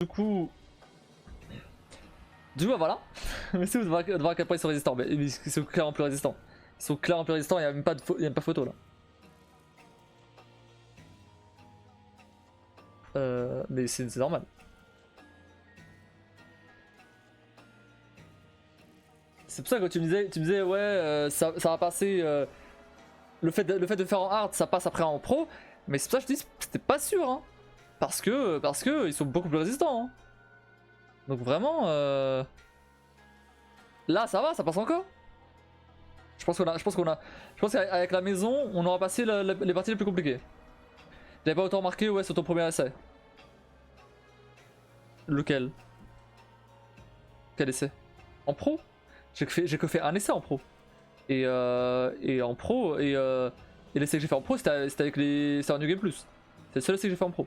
Du coup, bah, voilà. Mais si vous devez voir à quel point ils sont résistants. Mais ils sont clairement plus résistants. Ils sont clairement plus résistants, il n'y a même pas de photo là. Mais c'est normal. C'est pour ça que tu me disais ouais, ça va passer. Le fait de faire en hard, ça passe après en pro. Mais c'est pour ça que je dis c'était pas sûr, hein. Parce que ils sont beaucoup plus résistants. Hein. Donc vraiment, là ça va, ça passe encore. Je pense qu'avec la maison, on aura passé les parties les plus compliquées. J'avais pas autant remarqué ouais sur ton premier essai. Lequel? Quel essai? En pro? J'ai que fait un essai en pro. Et en pro, et l'essai que j'ai fait en pro, c'était avec les. C'était en New Game Plus. C'est le seul essai que j'ai fait en pro.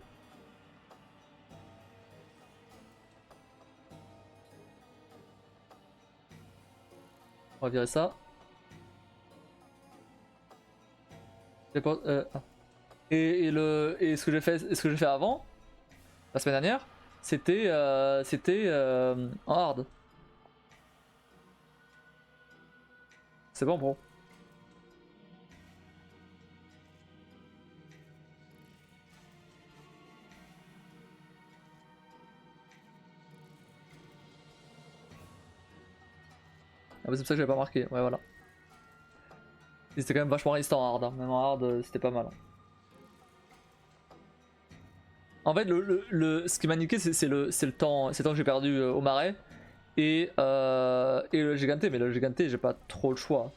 On va virer ça. Et ce que j'ai fait avant, la semaine dernière, c'était en hard. C'est bon, bro. Ah bah c'est pour ça que j'avais pas marqué, ouais voilà. Et c'était quand même vachement résistant en hard, hein. Même en hard c'était pas mal. Hein. En fait ce qui m'a niqué c'est le temps que j'ai perdu au marais et le giganté, mais le giganté j'ai pas trop le choix.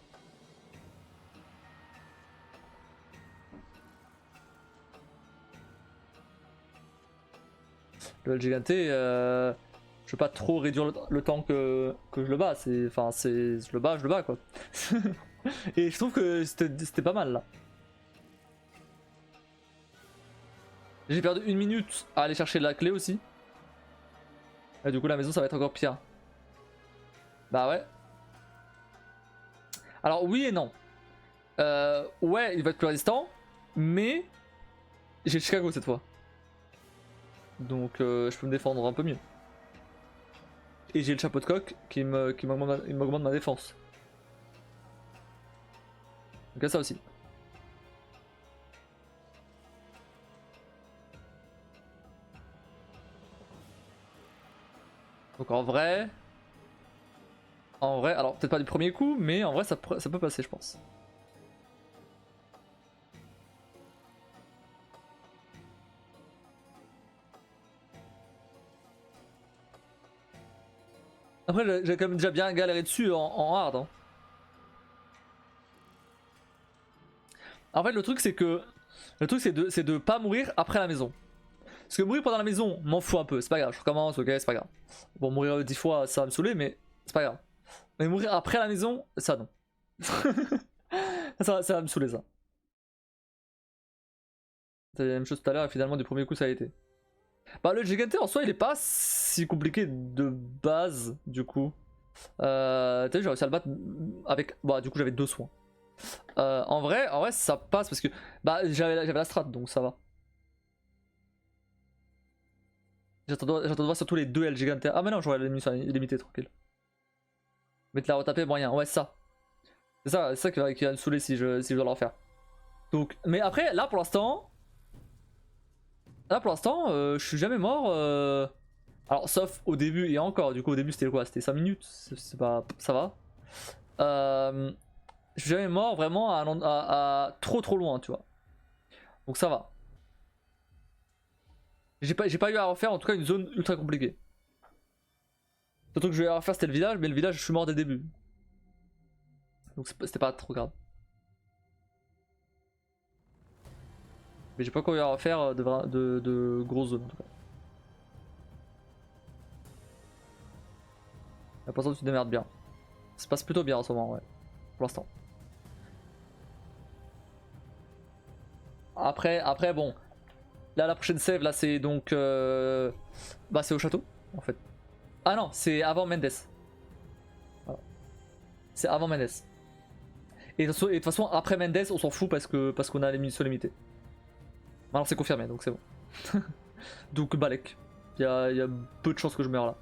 Le giganté, je veux pas trop réduire le temps que je le bats, je le bats quoi. Et je trouve que c'était pas mal là. J'ai perdu 1 minute à aller chercher la clé aussi. Et du coup la maison ça va être encore pire. Bah ouais. Alors oui et non. Ouais il va être plus résistant, mais j'ai Chicago cette fois. Donc je peux me défendre un peu mieux. Et j'ai le chapeau de coq qui m'augmente ma défense. Donc il y a ça aussi. Donc en vrai, alors peut-être pas du premier coup, mais en vrai ça peut passer je pense. Après j'ai quand même déjà bien galéré dessus en hard. Hein. En fait le truc c'est de pas mourir après la maison. Parce que mourir pendant la maison m'en fout un peu, c'est pas grave, je recommence, ok c'est pas grave. Bon mourir 10 fois ça va me saouler mais c'est pas grave. Mais mourir après la maison, ça non. ça va me saouler ça. C'était la même chose tout à l'heure et finalement du premier coup ça a été. Bah le giganté en soi il est pas si compliqué de base du coup. T'as vu j'ai réussi à le battre avec. Bah du coup j'avais 2 soins. En vrai ça passe parce que bah j'avais la strat donc ça va. J'attends de voir surtout les 2 El Gigante. Ah mais non j'aurais limité tranquille. Mais te la retaper moyen, ouais ça. C'est ça qui va me saouler si je dois le refaire. Donc, mais après là pour l'instant. Je suis jamais mort. Alors sauf au début et encore, du coup au début c'était quoi? C'était 5 minutes, c'est pas. Ça va. Je suis jamais mort vraiment à trop loin, tu vois. Donc ça va. J'ai pas eu à refaire en tout cas une zone ultra compliquée. Le truc que je vais refaire c'était le village, mais le village je suis mort dès le début. Donc c'était pas trop grave. Mais j'ai pas encore eu à refaire de grosses zones en tout cas. Pour l'instant tu te démerdes bien. Ça se passe plutôt bien en ce moment, ouais. Pour l'instant. Après bon. Là la prochaine save là c'est donc bah c'est au château en fait. Ah non c'est avant Mendes. Voilà. C'est avant Mendes. Et de toute façon après Mendes on s'en fout parce qu'on a les munitions limitées. Maintenant c'est confirmé donc c'est bon. Donc Balek. y a peu de chances que je meure là.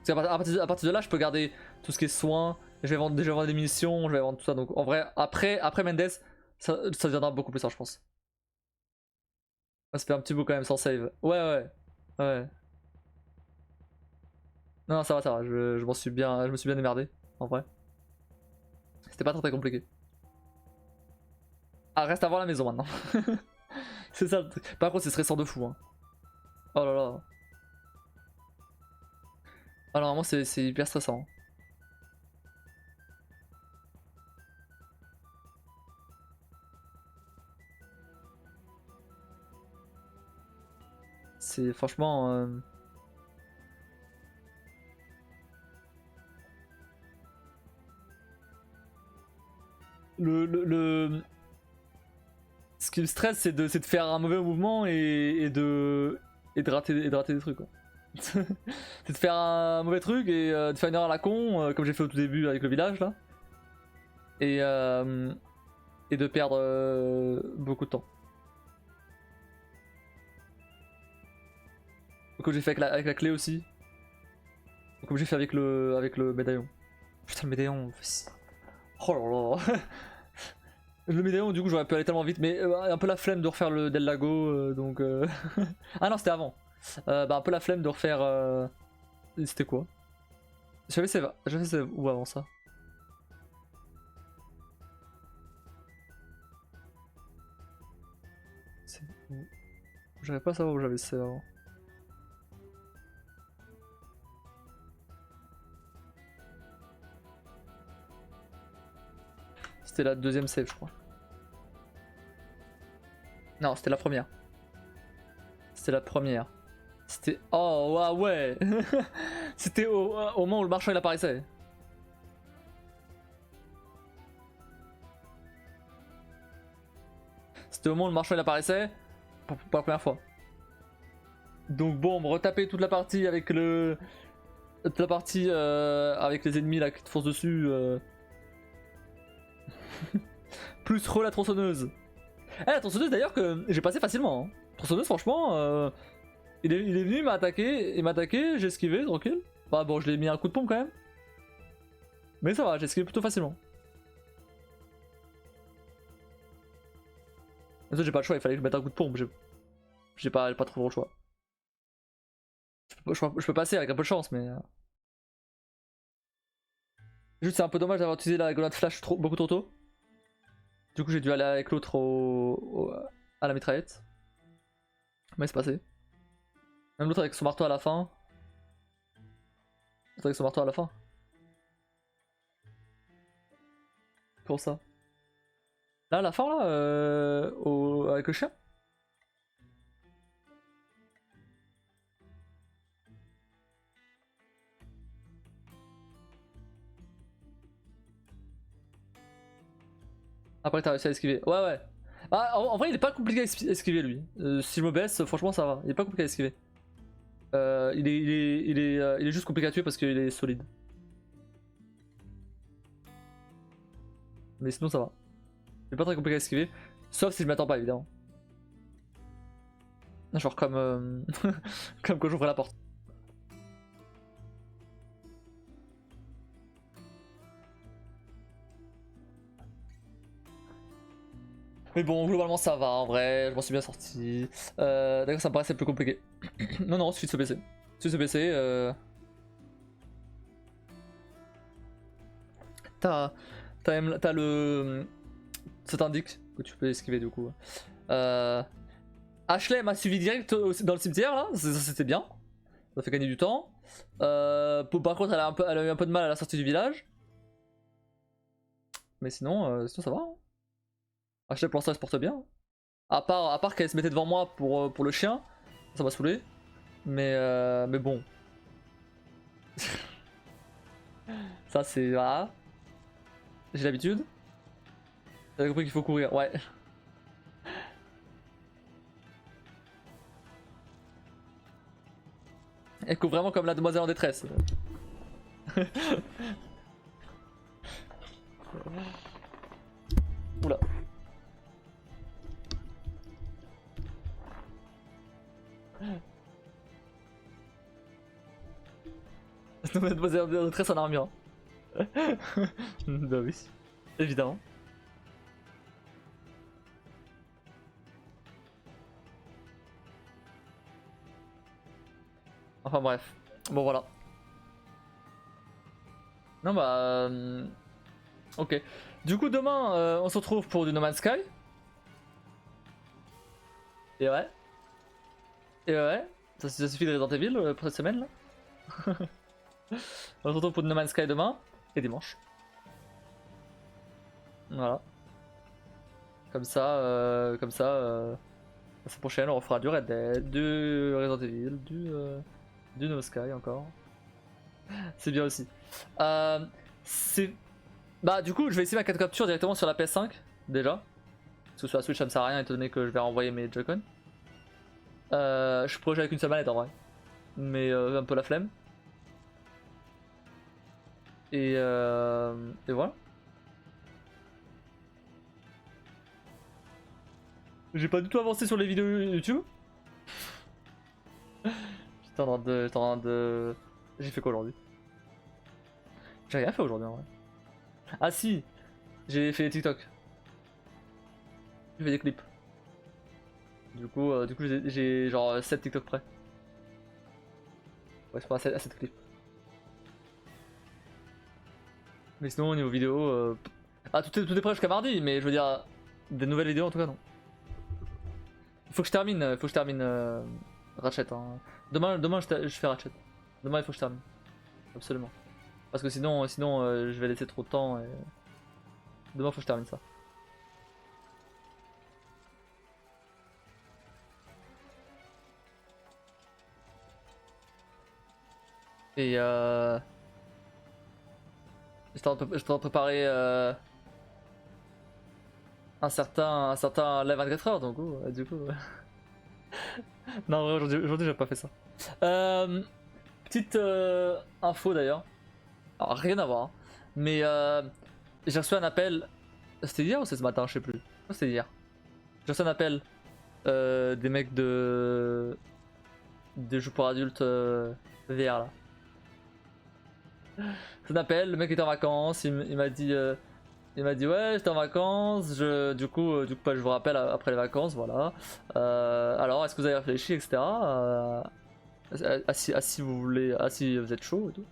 Parce qu'à partir de là, je peux garder tout ce qui est soins. Je vais vendre, déjà vendre des munitions, je vais vendre tout ça. Donc en vrai, après Mendes, ça deviendra beaucoup plus simple, je pense. Ça fait un petit bout quand même sans save. Ouais. Non, ça va, je m'en suis bien, je me suis bien démerdé, en vrai. C'était pas très compliqué. Ah, reste à voir la maison maintenant. C'est ça le truc. Par contre, c'est stressant de fou. Hein. Oh là là. Alors, moi, c'est hyper stressant. C'est franchement. Ce qui me stresse, c'est de faire un mauvais mouvement et de rater des trucs. Quoi. C'est de faire un mauvais truc et de faire une erreur à la con, comme j'ai fait au tout début avec le village là. Et de perdre beaucoup de temps. Comme j'ai fait avec la clé aussi. Comme j'ai fait avec le médaillon. Putain, le médaillon. Oh là là. Le médaillon, du coup, j'aurais pu aller tellement vite, mais un peu la flemme de refaire le Del Lago, donc. Ah non, c'était avant. Bah, un peu la flemme de refaire. C'était quoi? J'avais save où avant ça? J'arrive pas à savoir où j'avais save avant. C'était la deuxième save, je crois. Non, c'était la première. C'était la première. C'était. Oh, ouais! C'était au moment où le marchand il apparaissait. C'était au moment où le marchand il apparaissait pour la première fois. Donc bon, me retaper toute la partie avec le. Toute la partie avec les ennemis là qui te foncent dessus. Plus la tronçonneuse. Eh, la tronçonneuse d'ailleurs que j'ai passé facilement. Hein. Tronçonneuse, franchement, il est venu m'attaquer, j'ai esquivé, tranquille. Bah bon, je l'ai mis un coup de pompe quand même. Mais ça va, j'ai esquivé plutôt facilement. J'ai pas le choix, il fallait que je mette un coup de pompe. J'ai pas trop le choix. Je peux passer avec un peu de chance, mais. Juste, c'est un peu dommage d'avoir utilisé la grenade flash beaucoup trop tôt. Du coup, j'ai dû aller avec l'autre à la mitraillette. Mais c'est passé. Même l'autre avec son marteau à la fin. L'autre avec son marteau à la fin. Comment ça? Là, à la fin, là, avec le chien? Après, t'as réussi à esquiver. Ouais. Ah, en vrai, il est pas compliqué à esquiver, lui. Si je me baisse, franchement, ça va. Il est pas compliqué à esquiver. Il est juste compliqué à tuer parce qu'il est solide. Mais sinon, ça va. Il est pas très compliqué à esquiver. Sauf si je m'attends pas, évidemment. Genre comme, comme quand j'ouvre la porte. Mais bon, globalement ça va en vrai, je m'en suis bien sorti. D'accord, ça me paraissait plus compliqué. Non, suffit de se baisser. Suffit de se baisser. T'as le. Ça t'indique que tu peux esquiver du coup. Ashley m'a suivi direct dans le cimetière là, c'était bien. Ça fait gagner du temps. Par contre, elle a eu un peu de mal à la sortie du village. Mais sinon ça va. Hein. Ashley pour l'instant elle se porte bien. À part qu'elle se mettait devant moi pour le chien, ça m'a saoulé. Mais bon. Ça c'est. Voilà. J'ai l'habitude. J'avais compris qu'il faut courir, ouais. Elle court vraiment comme la demoiselle en détresse. Oula. Mademoiselle de très en armure. Bah oui, évidemment. Enfin bref, bon voilà. Non bah... ok. Du coup demain, on se retrouve pour du No Man's Sky. Et ouais. Et ouais. Ça suffit de Resident Evil pour cette semaine là. On se retrouve pour du No Man's Sky demain et dimanche. Voilà. Comme ça, la semaine prochaine on refera du Red Dead, du Resident Evil, du No Sky encore. C'est bien aussi. C'est... Bah du coup je vais essayer ma carte capture directement sur la PS5 déjà. Parce que sur la Switch ça me sert à rien étant donné que je vais renvoyer mes Joy-Con. Je pourrais jouer avec une seule manette en vrai. Mais un peu la flemme. Et voilà. J'ai pas du tout avancé sur les vidéos YouTube. J'étais en train de... J'ai fait quoi aujourd'hui? J'ai rien fait aujourd'hui en vrai. Ah si, j'ai fait des TikTok. J'ai fait des clips. Du coup j'ai genre 7 TikTok près. Ouais, c'est pas à 7 clips. Mais sinon au niveau vidéo... Ah tout est prêt jusqu'à mardi, mais je veux dire... Des nouvelles vidéos en tout cas non. Il faut que je termine Ratchet. Hein. Demain je fais Ratchet. Demain il faut que je termine. Absolument. Parce que sinon je vais laisser trop de temps et... Demain il faut que je termine ça. Et j'étais en train de préparer un certain live 24 heures donc du coup... non en vrai aujourd'hui j'ai pas fait ça. Petite info d'ailleurs. Alors rien à voir. Hein. Mais j'ai reçu un appel. C'était hier ou c'est ce matin? Je sais plus. C'était hier. J'ai reçu un appel des mecs des jeux pour adultes VR là. C'est un appel, le mec était en vacances, il m'a dit ouais j'étais en vacances, bah, je vous rappelle après les vacances, voilà. Alors est-ce que vous avez réfléchi, etc. Si vous voulez, si vous êtes chaud et tout.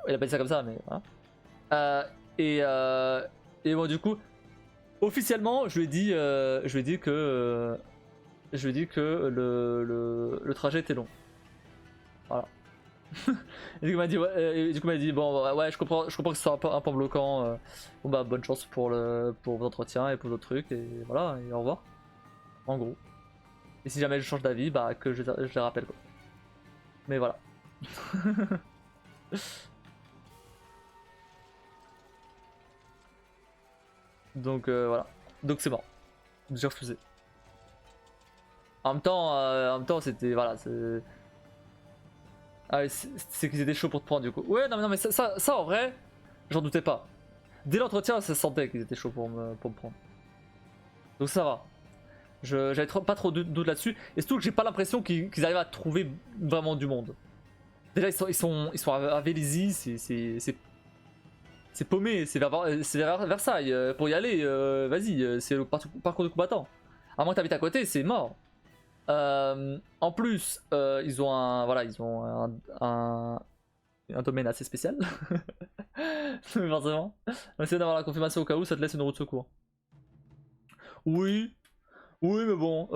Il a pas dit ça comme ça, mais voilà. Et bon du coup, officiellement je lui ai dit que le trajet était long. Voilà. Et du coup, il m'a dit bon ouais je comprends que ce soit un peu bloquant. Bon bah bonne chance pour vos entretiens et pour d'autres trucs et voilà et au revoir. En gros. Et si jamais je change d'avis, bah que je les rappelle quoi. Mais voilà. Donc voilà. Donc c'est bon. J'ai refusé. En même temps c'était voilà c'est. Ah ouais, c'est qu'ils étaient chauds pour te prendre du coup. Ouais non mais ça en vrai, j'en doutais pas. Dès l'entretien ça se sentait qu'ils étaient chauds pour me prendre. Donc ça va. J'avais pas trop de doute là-dessus. Et surtout que j'ai pas l'impression qu'ils arrivent à trouver vraiment du monde. Déjà ils sont à Vélizy, c'est paumé, c'est vers Versailles. Pour y aller, vas-y, c'est le parcours du combattant. À moins que t'habites à côté, c'est mort. En plus, ils ont un domaine assez spécial. Forcément. On essaie d'avoir la confirmation au cas où ça te laisse une route de secours. Oui, oui, mais bon,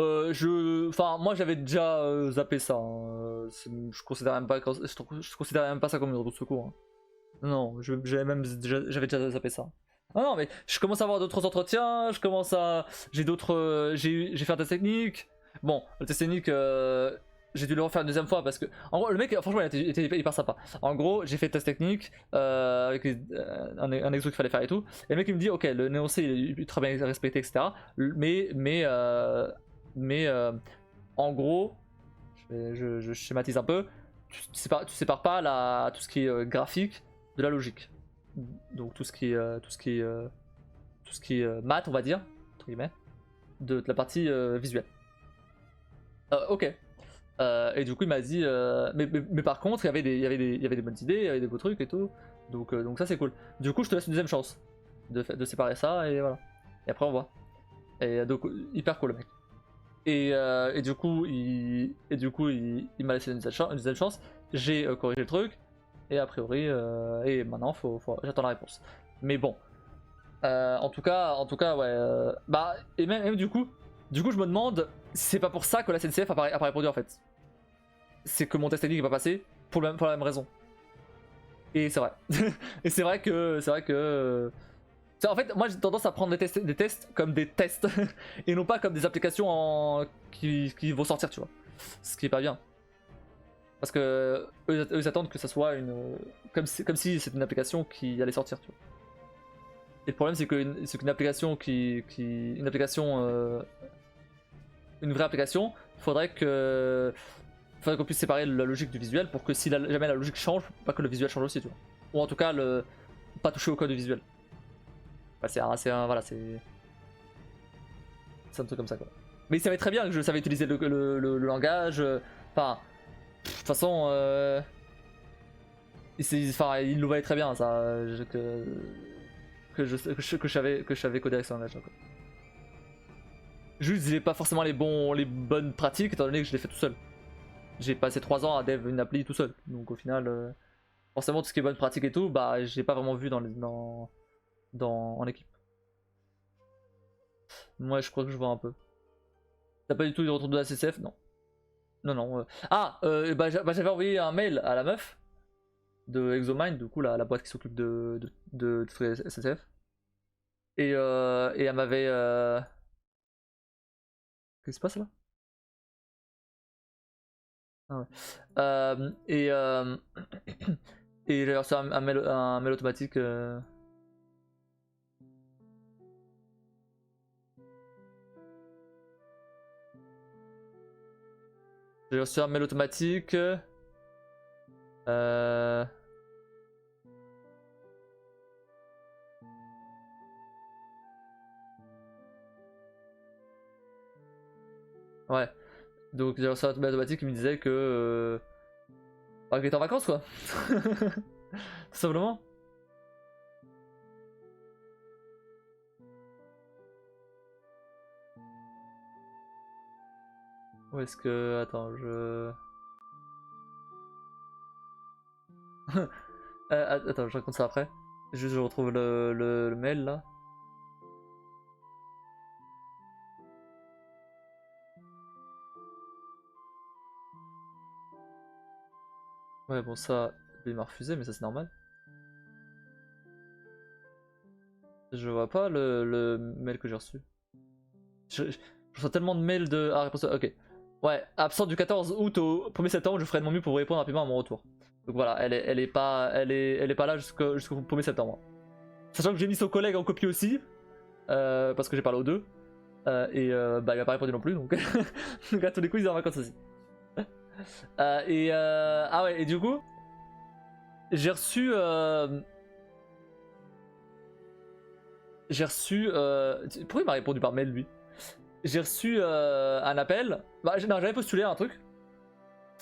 enfin, moi j'avais déjà zappé ça. Hein. Je considère même pas, je considère même pas ça comme une route de secours. Hein. Non, j'avais déjà zappé ça. Ah non, mais je commence à avoir d'autres entretiens, j'ai d'autres, j'ai fait un test technique. Bon, le test technique, j'ai dû le refaire une deuxième fois parce que, en gros, le mec, franchement, il était hyper sympa. En gros, j'ai fait le test technique avec un exo qu'il fallait faire et tout. Et le mec, il me dit, ok, le néoncé, il est très bien respecté, etc. Mais en gros, je schématise un peu, tu sépares pas tout ce qui est graphique de la logique. Donc tout ce qui est maths, on va dire, entre guillemets, de la partie visuelle. Ok. Et du coup il m'a dit mais par contre il y avait des bonnes idées, il y avait des beaux trucs et tout. Donc ça c'est cool. Du coup je te laisse une deuxième chance de séparer ça et voilà. Et après on voit. Et donc hyper cool le mec. Et du coup il m'a laissé une deuxième chance. J'ai corrigé le truc. Et a priori et maintenant j'attends la réponse. Mais bon. En tout cas ouais. Bah et même du coup je me demande si c'est pas pour ça que la SNCF a pas répondu en fait. C'est que mon test technique est pas passé pour la même raison. Et c'est vrai. Et c'est vrai que en fait, moi j'ai tendance à prendre des tests comme des tests et non pas comme des applications qui vont sortir, tu vois. Ce qui est pas bien. Parce que eux ils attendent que ça soit comme si c'était une application qui allait sortir, tu vois. Et le problème c'est qu'une application une vraie application, faudrait qu'on puisse séparer la logique du visuel pour que si jamais la logique change, pas que le visuel change aussi, tu vois. Ou en tout cas pas toucher au code du visuel. Bah, c'est un truc comme ça quoi. Mais il savait très bien que je savais utiliser le langage. Enfin, de toute façon, il le voyait très bien ça. Que je savais coder avec ce langage. Quoi. Juste, j'ai pas forcément les bonnes pratiques étant donné que je l'ai fait tout seul. J'ai passé 3 ans à dev une appli tout seul. Donc au final, forcément tout ce qui est bonne pratique et tout, bah j'ai pas vraiment vu en équipe. Moi je crois que je vois un peu. T'as pas du tout eu de retour de la CCF? Non. Non. Bah j'avais envoyé un mail à la meuf de Exomind, du coup la boîte qui s'occupe de tous les SCF. Et elle m'avait. Qu'est-ce qui se passe là? Ah ouais. Et et j'ai reçu un mail automatique. J'ai reçu un mail automatique. Ouais. Donc j'ai reçu un mail automatique qui me disait que. Bah, qu'il était en vacances quoi. Tout simplement. Où est-ce que. Attends, je. Attends, je raconte ça après. Juste, je retrouve le mail là. Ouais, bon, ça, il m'a refusé, mais ça c'est normal. Je vois pas le mail que j'ai reçu. Je reçois tellement de mails de. Ah, réponse. Ok. Ouais, absent du 14 août au 1er septembre, je ferai de mon mieux pour vous répondre rapidement à mon retour. Donc voilà, elle est pas là jusqu'au 1er septembre. Sachant que j'ai mis son collègue en copie aussi, parce que j'ai parlé aux deux. Bah il a pas répondu non plus, donc, donc à tous les coups il est en vacances aussi. Ah ouais, et du coup, j'ai reçu. Pourquoi il m'a répondu par mail lui? J'ai reçu un appel. Bah, non, j'avais postulé à un truc.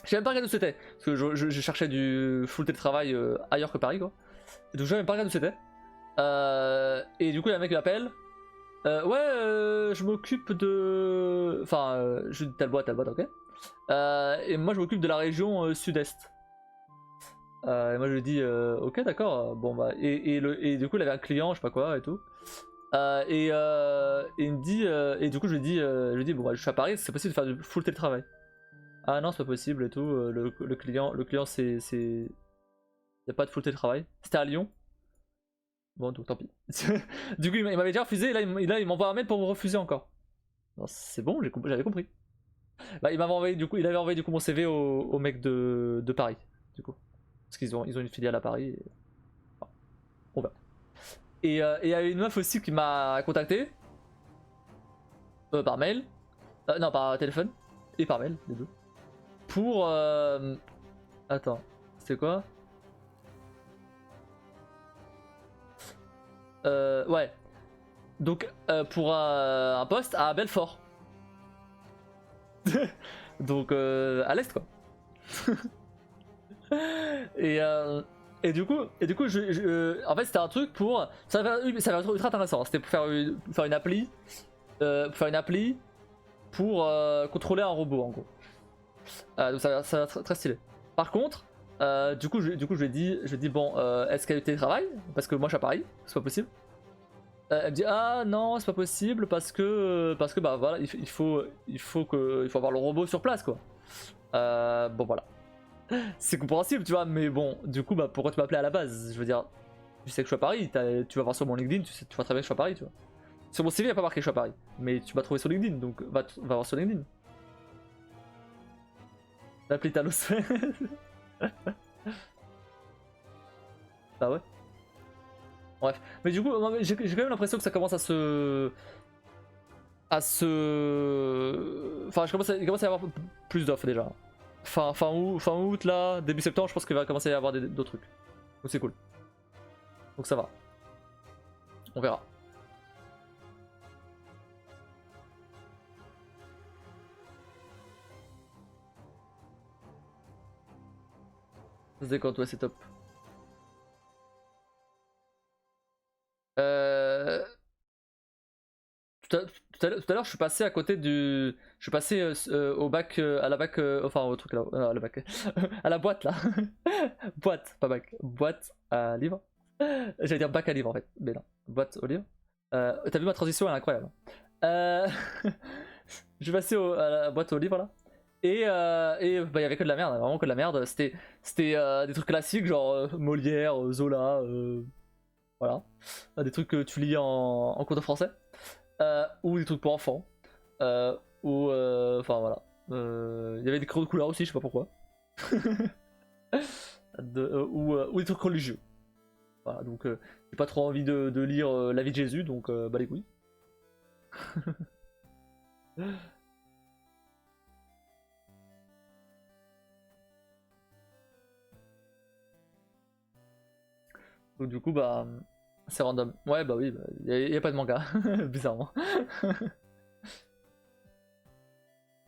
J'ai même pas regardé où c'était. Parce que je cherchais du full télétravail ailleurs que Paris, quoi. Et donc, j'ai même pas regardé où c'était. Et du coup, il y a un mec qui m'appelle. Je m'occupe de. Enfin, je dis telle boîte, ok. Et moi, je m'occupe de la région sud-est. Et moi, je lui dis, ok, d'accord. Bon, bah. Et du coup, il avait un client, je sais pas quoi, et tout. Et il me dit, et du coup je lui dis bon bah je suis à Paris, c'est possible de faire du full télétravail. Ah non c'est pas possible et tout, le client c'est, y a pas de full télétravail. C'était à Lyon. Bon donc tant pis. Du coup il m'avait déjà refusé, et là il m'envoie un mail pour me refuser encore. C'est bon, j'avais compris. Bah il avait envoyé du coup mon CV au mec de Paris, du coup. Parce ils ont une filiale à Paris. Enfin, on verra. Et il y a une meuf aussi qui m'a contacté. Par mail. Non, par téléphone. Et par mail, les deux. Pour. Attends, c'est quoi? Ouais. Donc, pour un poste à Belfort. Donc à l'est quoi. et, euh, et du coup, en fait c'était un truc pour, ça va être ultra intéressant. C'était pour faire une appli, pour contrôler un robot en gros. Donc ça va être très stylé. Par contre, du coup je lui ai dit bon, est-ce qu'il y a du télétravail? Parce que moi je suis à Paris, c'est pas possible. Elle me dit ah non c'est pas possible parce que bah voilà il faut avoir le robot sur place quoi. Bon voilà. C'est compréhensible tu vois, mais bon du coup bah pourquoi tu m'as appelé à la base? Je veux dire, tu sais que je suis à Paris, tu vas voir sur mon LinkedIn, tu vois très bien que je suis à Paris tu vois. Sur mon CV il n'y a pas marqué que je suis à Paris, mais tu m'as trouvé sur LinkedIn donc va voir sur LinkedIn. T'as appelé Talos. Bah ouais. Bref. Mais du coup, j'ai quand même l'impression que ça commence à se. Enfin, il commence à y avoir plus d'offres déjà. Fin août, là, début septembre, je pense qu'il va commencer à y avoir d'autres trucs. Donc c'est cool. Donc ça va. On verra. Ça se décompte, ouais, c'est top. Euh... Tout à l'heure, je suis passé à côté du. Je suis passé au bac, à la bac, enfin au truc là, à la bac, à la boîte là. Boîte, pas bac, boîte à livres. J'allais dire bac à livres en fait, mais non, boîte au livre. T'as vu ma transition, elle est incroyable. Euh... je suis passé à la boîte aux livres là. Et bah, il y avait que de la merde, vraiment que de la merde. C'était des trucs classiques genre Molière, Zola, voilà. Des trucs que tu lis en cours de français. Ou des trucs pour enfants. Ou enfin voilà. Il y avait des crayons de couleur aussi, je sais pas pourquoi. Ou des trucs religieux. Voilà, donc j'ai pas trop envie de lire la vie de Jésus, donc bah les couilles. Donc du coup bah c'est random. Ouais bah oui, y a pas de manga, bizarrement.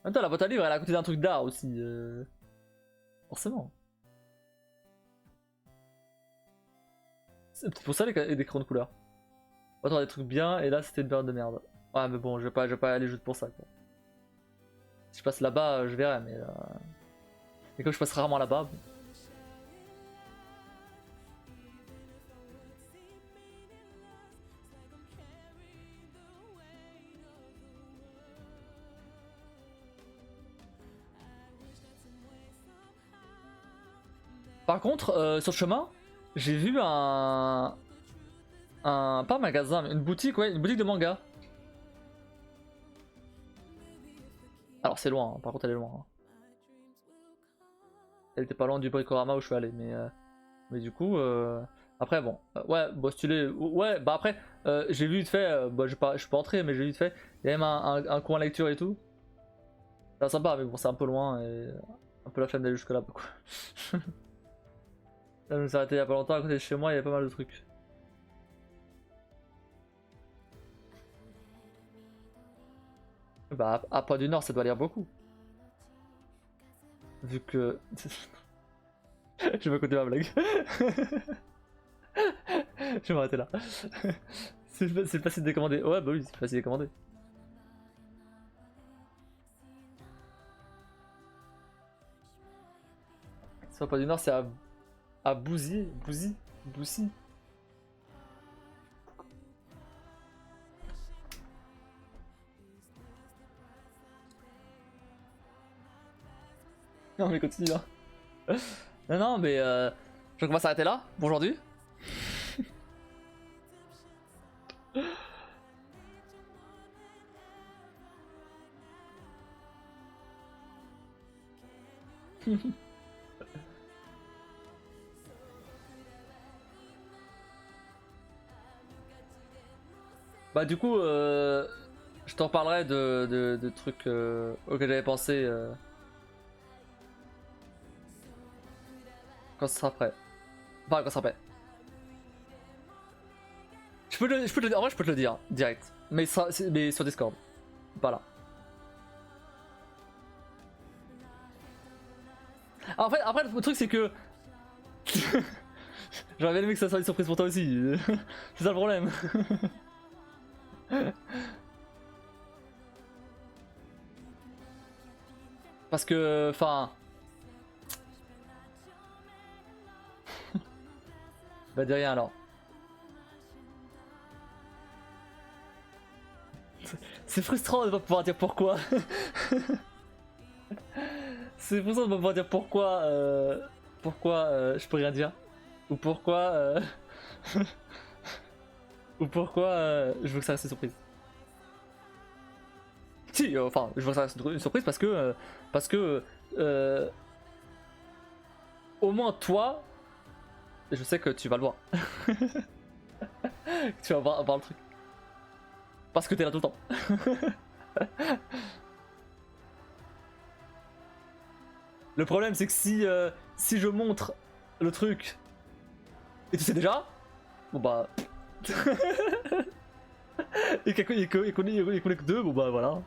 Attends, la boîte à livres elle est à côté d'un truc d'art aussi. Forcément. C'est pour ça les des crayons de couleur. Attends, des trucs bien et là c'était une période de merde. Ouais mais bon, je vais pas aller juste pour ça quoi. Si je passe là-bas, je verrai mais et comme je passe rarement là-bas. Bon. Par contre, sur le chemin, j'ai vu pas un magasin, mais une boutique, ouais, une boutique de manga. Alors c'est loin, hein, par contre elle est loin. Hein. Elle était pas loin du Bricorama où je suis allé, mais du coup, après bon, ouais, bon stylé, ouais, bah après, j'ai vu vite fait, bah, je suis pas entré, mais j'ai vu vite fait, il y a même un coin lecture et tout. C'est sympa, mais bon, c'est un peu loin et un peu la flemme d'aller jusque là, quoi. Là, je me suis arrêté il y a pas longtemps à côté de chez moi, il y avait pas mal de trucs. Bah, à Point du Nord, ça doit lire beaucoup. Vu que. Je vais continuer ma blague. Je vais m'arrêter là. C'est facile de commander. Ouais, bah oui, c'est facile de commander. C'est pas du Nord, c'est à Bouzy. Boussy. Non, mais continue là. Non, non, mais je commence à s'arrêter là pour aujourd'hui. Bah, du coup, je t'en reparlerai de trucs auxquels j'avais pensé quand ce sera prêt. Enfin, quand ce sera prêt. En vrai, je peux te le dire direct. Mais sur Discord. Pas là. Après, le truc c'est que. J'aurais bien aimé que ça soit une surprise pour toi aussi. C'est ça le problème. Parce que. Enfin. Bah, de rien alors. C'est frustrant de pas pouvoir dire pourquoi. C'est frustrant de pas pouvoir dire pourquoi je peux rien dire. Ou pourquoi ou pourquoi je veux que ça reste une surprise. Si, enfin, je veux que ça reste une surprise parce que au moins toi, je sais que tu vas le voir. Tu vas voir le truc. Parce que t'es là tout le temps. Le problème c'est que si je montre le truc et tu sais déjà, bon bah. Et qu'il connaît que deux, bon bah voilà.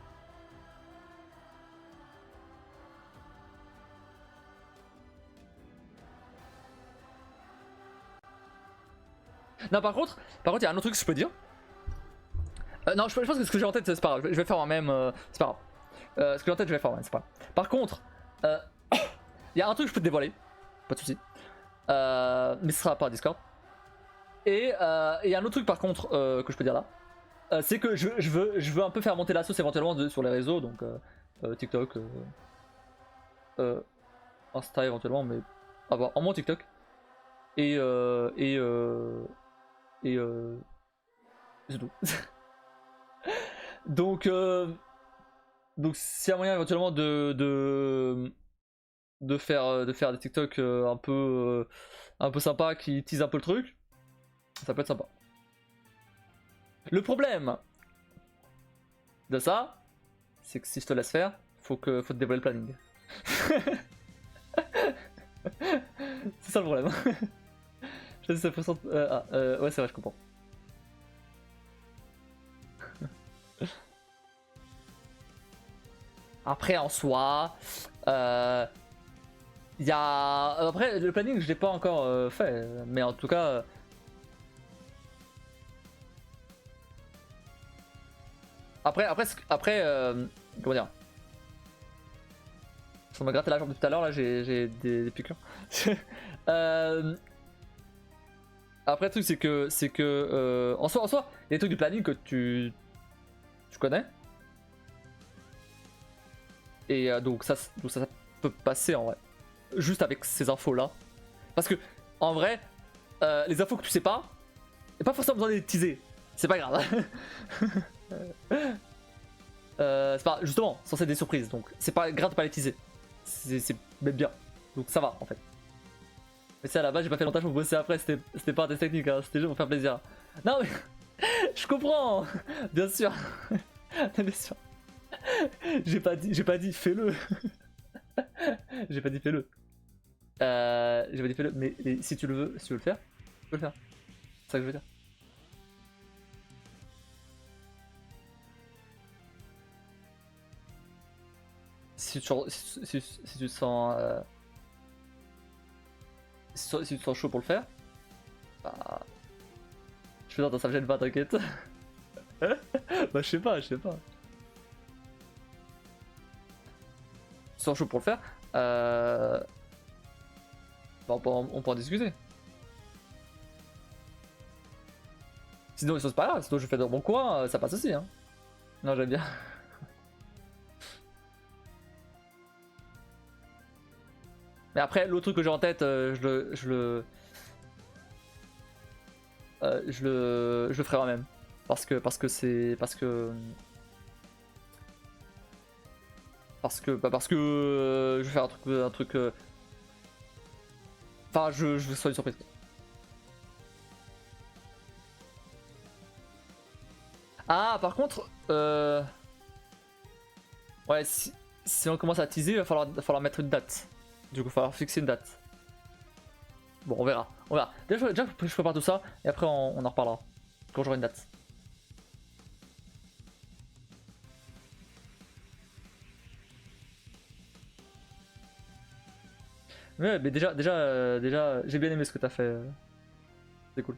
Non, par contre, il y a un autre truc que je peux dire. Non, je pense que ce que j'ai en tête, c'est pas grave. Je vais faire moi-même, c'est pas grave. Ce que j'ai en tête, je vais faire moi-même, c'est pas grave. Par contre, il y a un truc que je peux te dévoiler, pas de soucis. Mais ce sera pas Discord. Et il y a un autre truc par contre que je peux dire là. C'est que je veux un peu faire monter la sauce éventuellement sur les réseaux, donc TikTok, Insta éventuellement, mais à voir. En moins TikTok. Et c'est tout. Donc s'il y a moyen éventuellement de faire des TikTok un peu sympa qui tease un peu le truc, ça peut être sympa. Le problème de ça, c'est que si je te laisse faire, faut te dévoiler le planning. C'est ça le problème. Je sais, ça ouais, c'est vrai, je comprends. Après, en soi, il y a. Après, le planning, je l'ai pas encore fait, mais en tout cas. Après, comment dire? Je me gratter la jambe tout à l'heure, là, j'ai des piqûres. Après, le truc, c'est que en soi, il y a des trucs du planning que tu connais. Et donc ça peut passer en vrai. Juste avec ces infos là. Parce que en vrai, les infos que tu sais pas, y a pas forcément besoin de les teaser. C'est pas grave. C'est pas justement censé être des surprises, donc c'est pas grave de pas les teaser. C'est même bien. Donc ça va en fait. Mais ça à la base j'ai pas fait longtemps pour bosser après, c'était pas un test technique, hein, c'était juste pour faire plaisir. Non mais je comprends. Bien sûr. Bien sûr. J'ai pas dit fais-le. J'ai pas dit fais-le. J'ai pas dit fais-le, mais si tu veux le faire, tu peux le faire. C'est ça que je veux dire. Si tu te sens si tu te sens chaud pour le faire, bah je veux dire, ça me gêne pas, t'inquiète. Bah je sais pas. Si tu te sens chaud pour le faire, bah, on peut en discuter. Sinon c'est pas grave, sinon je fais dans mon coin, ça passe aussi hein. Non j'aime bien. Mais après l'autre truc que j'ai en tête, je le ferai moi-même. Parce que je vais faire un truc enfin je veux que ce soit une surprise. Ah par contre ouais si on commence à teaser il va falloir mettre une date. Du coup il va falloir fixer une date. Bon on verra. Déjà je prépare tout ça et après on en reparlera. Quand j'aurai une date. Ouais, mais déjà, j'ai bien aimé ce que t'as fait. C'est cool.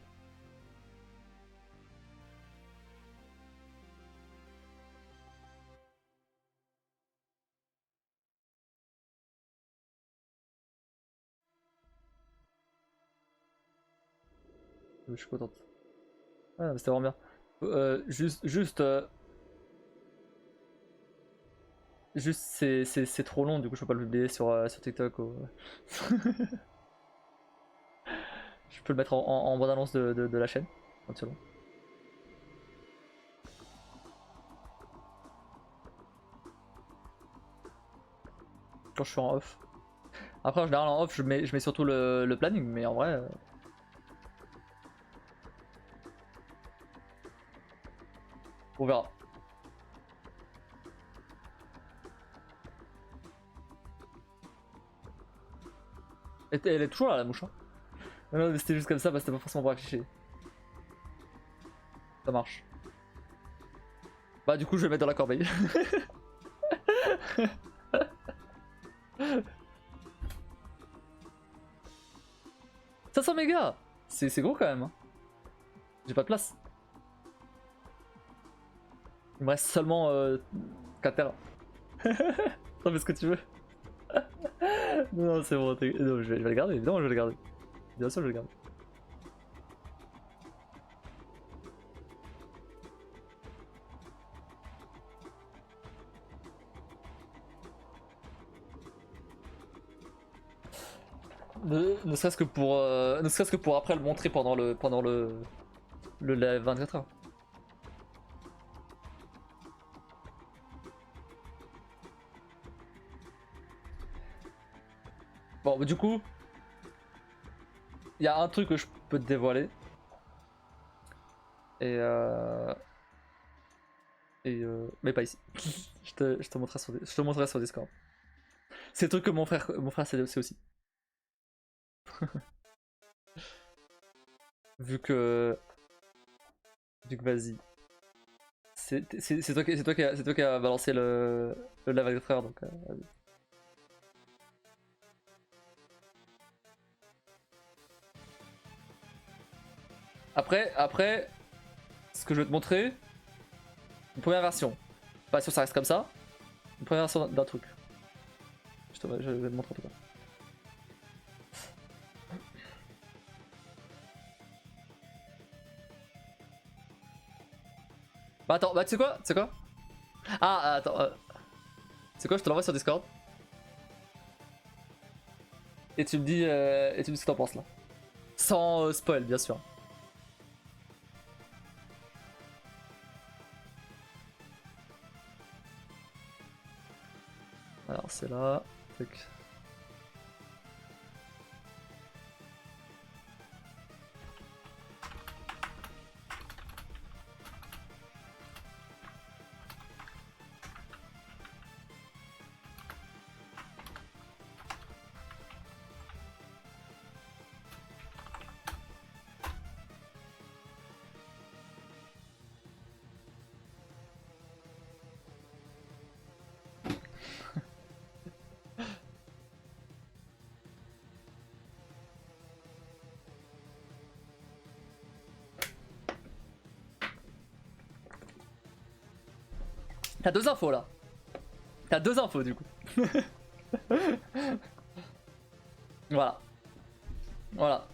Je suis contente. Ah, c'était vraiment bien. Juste c'est trop long, du coup je peux pas le publier sur TikTok ou... Je peux le mettre en bande annonce de la chaîne, absolument. Quand je suis en off. Après en général en off je mets surtout le planning, mais en vrai... on verra. Elle est toujours là la mouche, hein. Non, mais c'était juste comme ça, bah, c'était pas forcément pour afficher. Ça marche. Bah du coup je vais le mettre dans la corbeille. 500 mégas. C'est gros quand même, hein. J'ai pas de place. Il me reste seulement 4 terres. T'en fais ce que tu veux. Non, c'est bon, non, je vais le garder, évidemment je vais le garder. Bien sûr je vais le garder. Ne serait-ce que pour ne serait-ce que pour après le montrer pendant le live 24 heures. Bon bah, du coup, il y a un truc que je peux te dévoiler mais pas ici. Je te montrerai sur Discord. C'est le truc que mon frère sait aussi. Vu que vas-y. C'est toi qui a balancé le live 24 heures donc vas-y. Après, ce que je vais te montrer, une première version. Pas sûr que ça reste comme ça. Une première version d'un truc. Je vais te montrer en tout cas. Bah attends, bah tu sais quoi? Tu sais quoi? Ah attends, tu sais quoi? Je te l'envoie sur Discord. Et tu me dis ce que t'en penses là. Sans spoil bien sûr. Alors c'est là. Tac. T'as deux infos là. T'as deux infos du coup. Voilà. Voilà.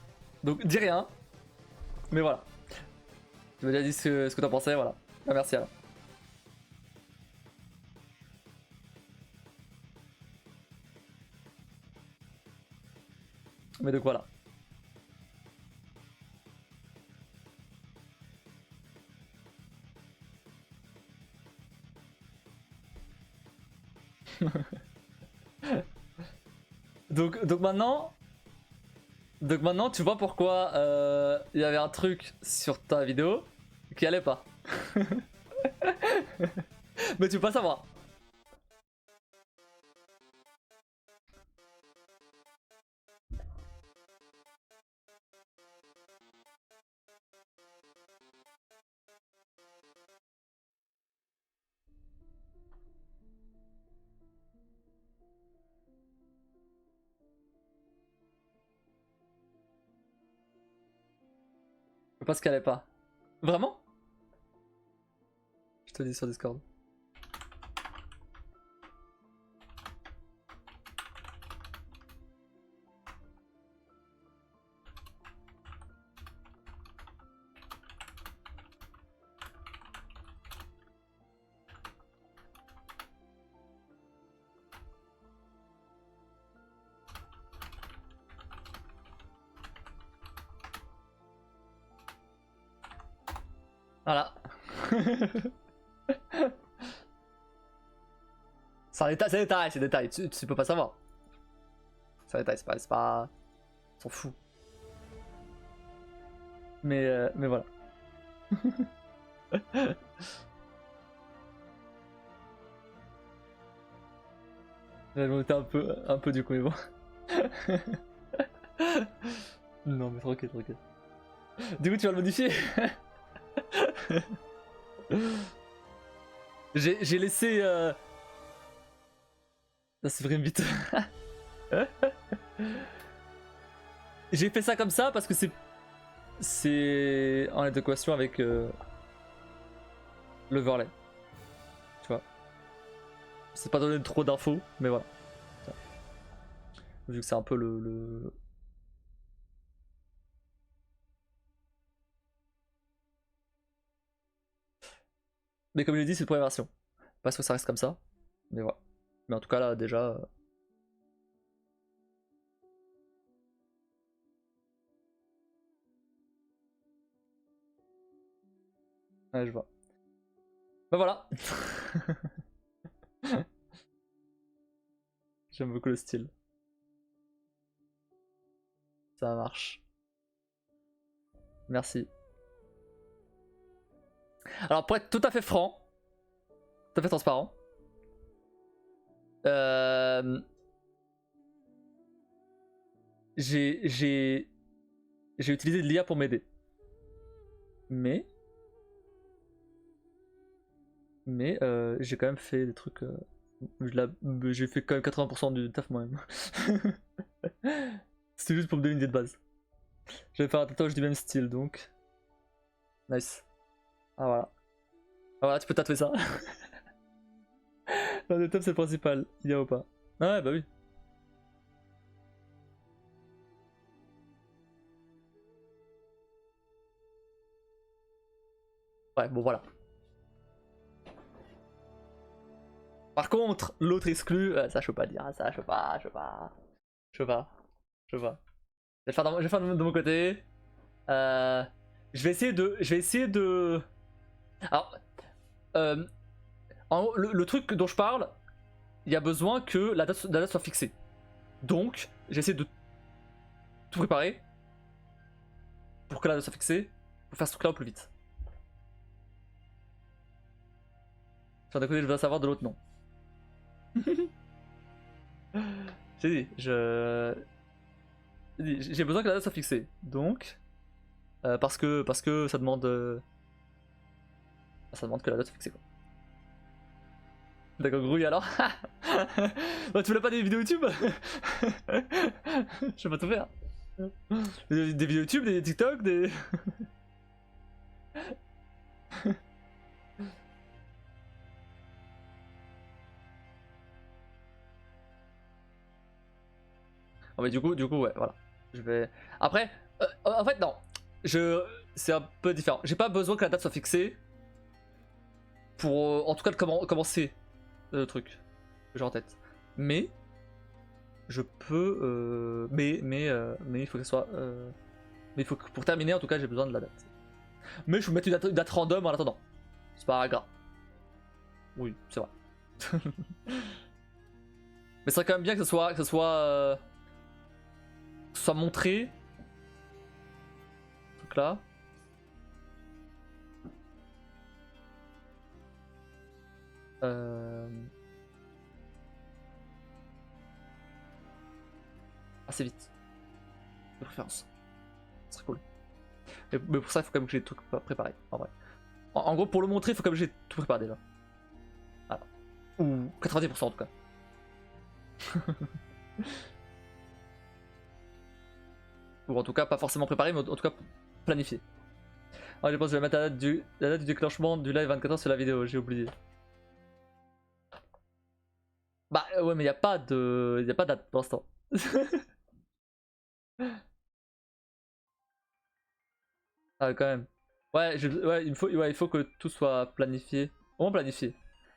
Donc dis rien. Mais voilà. Tu m'as déjà dit ce que t'en pensais, voilà. Bah, merci alors. Mais donc voilà. Donc maintenant. Donc maintenant tu vois pourquoi il y avait un truc sur ta vidéo qui allait pas. Mais tu peux pas savoir. Parce qu'elle est pas. Vraiment? Je te dis sur Discord. Voilà. C'est des détails, c'est des détails. Tu peux pas savoir. C'est des détails, c'est pas. On s'en fout. Mais voilà. J'ai monté un peu du coup, mais bon. Non, mais tranquille, tranquille. Du coup, tu vas le modifier. J'ai laissé. Ça c'est vraiment vite. J'ai fait ça comme ça parce que c'est en adéquation avec l'overlay. Tu vois. C'est pas donné trop d'infos, mais voilà. Vu que c'est un peu le... Mais comme je l'ai dit, c'est la première version. Parce que ça reste comme ça. Mais voilà. Mais en tout cas là déjà. Ouais, je vois. Bah voilà. J'aime beaucoup le style. Ça marche. Merci. Alors pour être tout à fait franc, tout à fait transparent, j'ai utilisé de l'IA pour m'aider. Mais j'ai quand même fait des trucs. J'ai fait quand même 80% du taf moi-même. C'était juste pour me donner une idée de base. Je vais faire un tatouage du même style donc. Nice. Ah voilà. Ah voilà, tu peux tatouer ça. Non, le top c'est le principal, il y a ou pas. Ah ouais, bah oui. Ouais, bon voilà. Par contre, l'autre exclu, ça je peux pas dire, ça je peux pas. Je vais faire de mon côté. Je vais essayer de. Alors, le truc dont je parle, il y a besoin que la date soit fixée. Donc, j'essaie de tout préparer pour que la date soit fixée, pour faire ce truc-là au plus vite. D'un côté, je veux savoir, de l'autre, non. J'ai dit, j'ai besoin que la date soit fixée. Donc, parce que ça demande que la date soit fixée, quoi. D'accord, grouille alors. Oh, tu voulais pas des vidéos YouTube? Je vais pas tout faire. Des vidéos YouTube, des TikTok, des. Oh, mais du coup, ouais, voilà. Je vais. Après, en fait, non. C'est un peu différent. J'ai pas besoin que la date soit fixée pour, en tout cas, commencer le truc que j'ai en tête. Mais je peux. Mais il faut que ce soit. Mais il faut que, pour terminer, en tout cas, j'ai besoin de la date. Mais je vais mettre une date random en attendant. C'est pas grave. Oui, c'est vrai. Mais c'est quand même bien que ce soit montré. Donc là. Assez vite. De préférence. Ce serait cool. Mais pour ça, il faut quand même que j'ai tout préparé, en vrai. En gros, pour le montrer, il faut quand même que j'ai tout préparé déjà. Voilà. Ou 90% en tout cas. Ou en tout cas, pas forcément préparé, mais en tout cas planifié. Ah, je pense que je vais mettre la date du déclenchement du live 24h sur la vidéo, j'ai oublié. Bah ouais, mais y a pas de date pour l'instant. Ah, quand même. Ouais, ouais, il faut que tout soit planifié. Au moins planifié.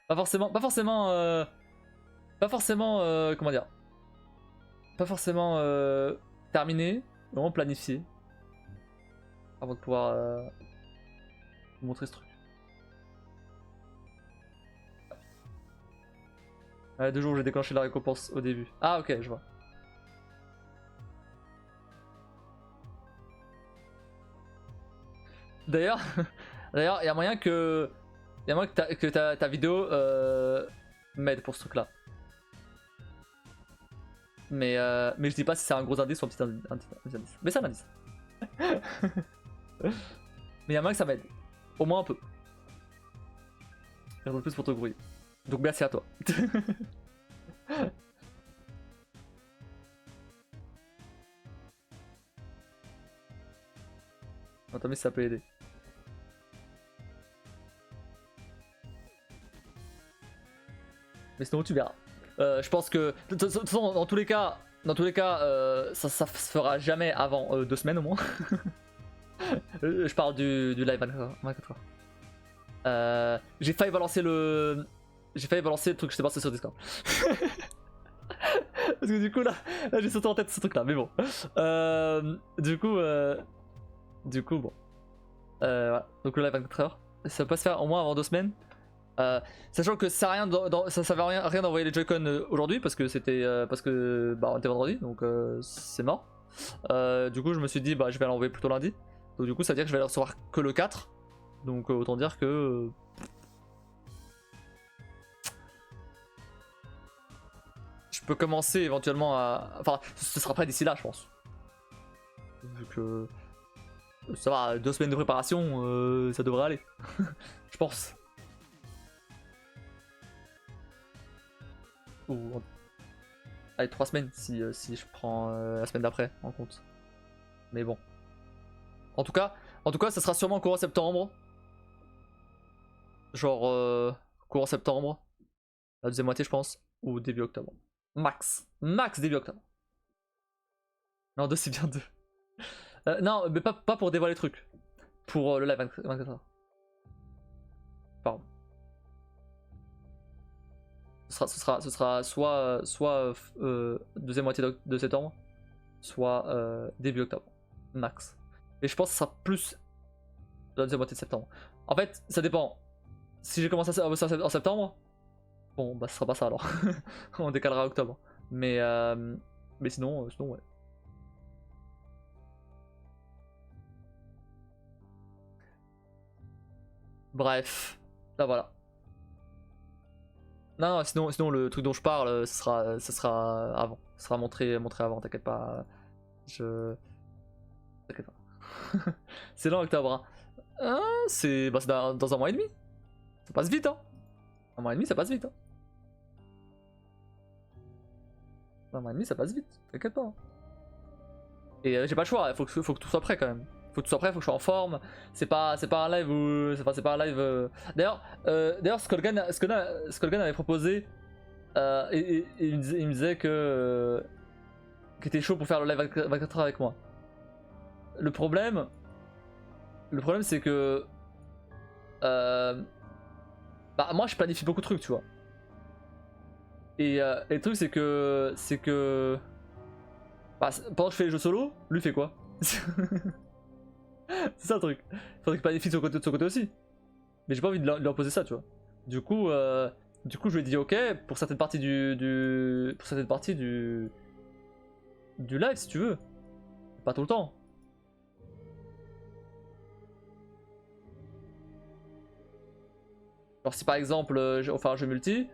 Pas forcément, comment dire. Pas forcément terminé, mais au moins planifié. Avant de pouvoir vous montrer ce truc. Ouais, 2 jours où j'ai déclenché la récompense au début. Ah ok, je vois. D'ailleurs, d'ailleurs, il y a moyen que, ta vidéo m'aide pour ce truc-là. Mais je dis pas si c'est un gros indice ou un petit indice. Mais c'est un indice. Mais il y a moyen que ça m'aide. Au moins un peu. Rien de plus pour te grouiller. Donc merci à toi. Attends, mais ça peut aider. Mais sinon tu verras. Je pense que de toute façon, dans tous les cas, ça se fera jamais avant 2 semaines au moins. Je parle du live 24 heures. J'ai failli balancer le truc que je t'ai passé sur Discord. Parce que du coup là j'ai sauté en tête ce truc là, mais bon. Du coup bon. Voilà. Donc le live 24 heures. Ça peut pas se faire au moins avant 2 semaines. Sachant que ça servait à rien d'envoyer les Joy-Con aujourd'hui parce que c'était bah on était vendredi donc c'est mort. Du coup je me suis dit bah je vais l'envoyer plutôt lundi. Donc du coup ça veut dire que je vais le recevoir que le 4. Donc autant dire que je peux commencer éventuellement à. Enfin ce sera pas d'ici là je pense. Vu que ça va, 2 semaines de préparation, ça devrait aller. Je pense. Ou allez 3 semaines si je prends la semaine d'après en compte. Mais bon. En tout cas, ça sera sûrement courant septembre. Genre courant septembre. La deuxième moitié, je pense. Ou début octobre. Max. Max début octobre. Non, 2 c'est bien 2. Non, mais pas pour dévoiler les trucs. Pour le live 24 heures. Pardon. Ce sera soit deuxième moitié de septembre, soit début octobre. Max. Et je pense que ce sera plus la deuxième moitié de septembre. En fait, ça dépend. Si j'ai commencé à bosser en septembre, bon, bah ce sera pas ça alors. On décalera à octobre. Mais sinon ouais. Bref, là voilà. Non, sinon le truc dont je parle, ce sera avant. Ce sera montré avant, t'inquiète pas. T'inquiète pas. C'est long octobre. Hein. C'est dans un mois et demi. Ça passe vite, hein. Un mois et demi, ça passe vite. Hein. Un mois et demi, ça passe vite. T'inquiète pas. Hein. Et j'ai pas le choix, faut que tout soit prêt quand même. Faut que tout soit prêt, faut que je sois en forme. C'est pas un live où. C'est pas un live. D'ailleurs, Skullgun avait proposé. Et il me disait que. Qu'il était chaud pour faire le live 24 heures avec moi. Le problème. Le problème, c'est que. Bah, moi, je planifie beaucoup de trucs, tu vois. Et le truc, c'est que. Bah, pendant que je fais les jeux solo, lui fait quoi? C'est ça le truc. Faudrait qu'il planifie de son côté aussi. Mais j'ai pas envie de lui imposer ça, tu vois. Du coup, je lui ai dit ok pour certaines parties du live si tu veux. Pas tout le temps. Genre si par exemple on fait un jeu multi,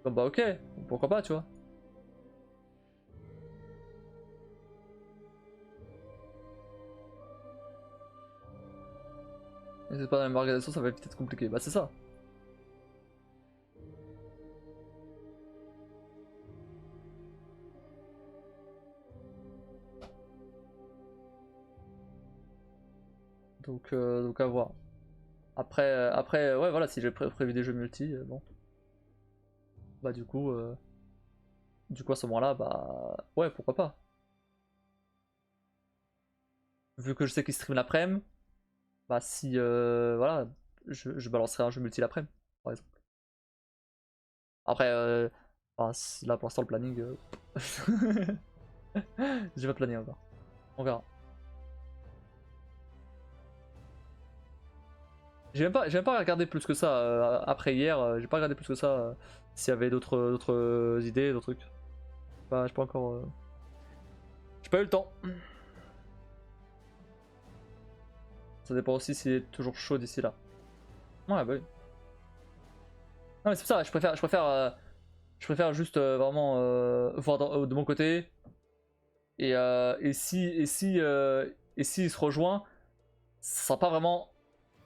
bon bah ok, pourquoi pas, tu vois. Et c'est pas dans la même organisation, ça va peut-être compliqué. Bah c'est ça. Donc à voir. Après ouais voilà, si j'ai prévu des jeux multi, bon. Bah du coup à ce moment-là, bah ouais, pourquoi pas. Vu que je sais qu'il stream l'après-midi, bah si voilà, je balancerai un jeu multi l'après-midi, par exemple. Après, enfin, là pour l'instant le planning, j'ai pas de planning encore. On verra. J'ai même pas regardé plus que ça après hier. J'ai pas regardé plus que ça s'il y avait d'autres idées, d'autres trucs. Bah, j'ai pas encore. J'ai pas eu le temps. Ça dépend aussi s'il est toujours chaud d'ici là. Ouais, bah oui. Non, mais c'est pour ça, je préfère juste vraiment voir de mon côté. Et si il se rejoint, ça sera pas vraiment.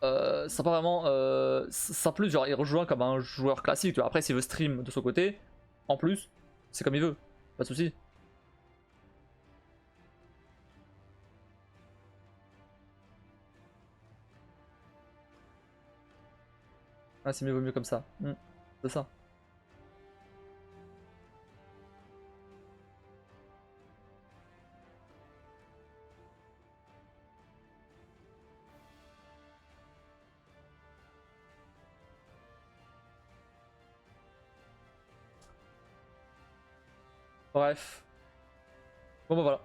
Ça sera pas vraiment. Ça sera plus genre il rejoint comme un joueur classique. Tu vois. Après, s'il veut stream de son côté, en plus, c'est comme il veut. Pas de soucis. Ah, c'est mieux, vaut mieux comme ça. C'est ça. Bref. Bon bah voilà.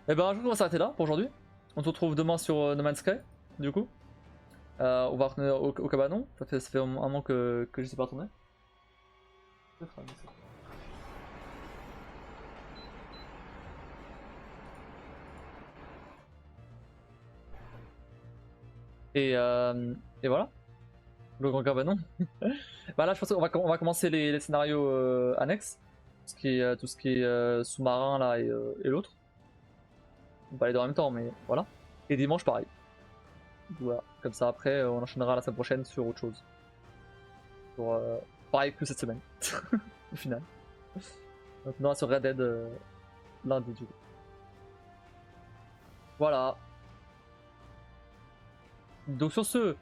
Et ben je crois qu'on va s'arrêter là pour aujourd'hui. On se retrouve demain sur No Man's Sky, du coup. On va retourner au cabanon. Ça fait un moment que je sais pas retourner. Et voilà. Le grand cabanon. Bah là je pense qu'on va commencer les scénarios annexes. Tout ce qui est sous-marin là et l'autre. On va les deux en même temps mais voilà. Et dimanche pareil. Voilà. Comme ça après on enchaînera la semaine prochaine sur autre chose. Sur, pareil que cette semaine. Au final. Donc on aura sur Red Dead lundi du coup. Voilà. Donc sur ce,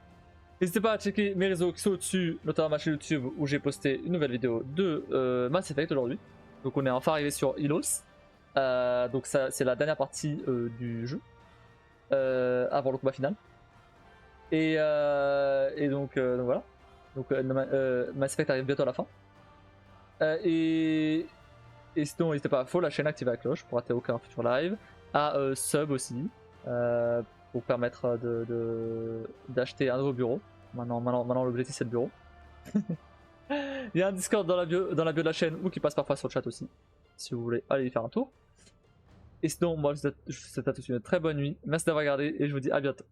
n'hésitez pas à checker mes réseaux qui sont au-dessus, notamment ma chaîne YouTube où j'ai posté une nouvelle vidéo de Mass Effect aujourd'hui. Donc on est enfin arrivé sur Ilos. Donc ça c'est la dernière partie du jeu. Avant le combat final. Et donc voilà. Donc Mass Effect arrive bientôt à la fin. Et sinon n'hésitez pas à follow la chaîne, activer la cloche pour rater aucun futur live. À sub aussi. Pour permettre d'acheter un nouveau bureau. Maintenant l'objectif c'est le bureau. Il y a un Discord dans la bio de la chaîne ou qui passe parfois sur le chat aussi. Si vous voulez aller y faire un tour. Et sinon, moi je vous souhaite à tous une très bonne nuit. Merci d'avoir regardé et je vous dis à bientôt.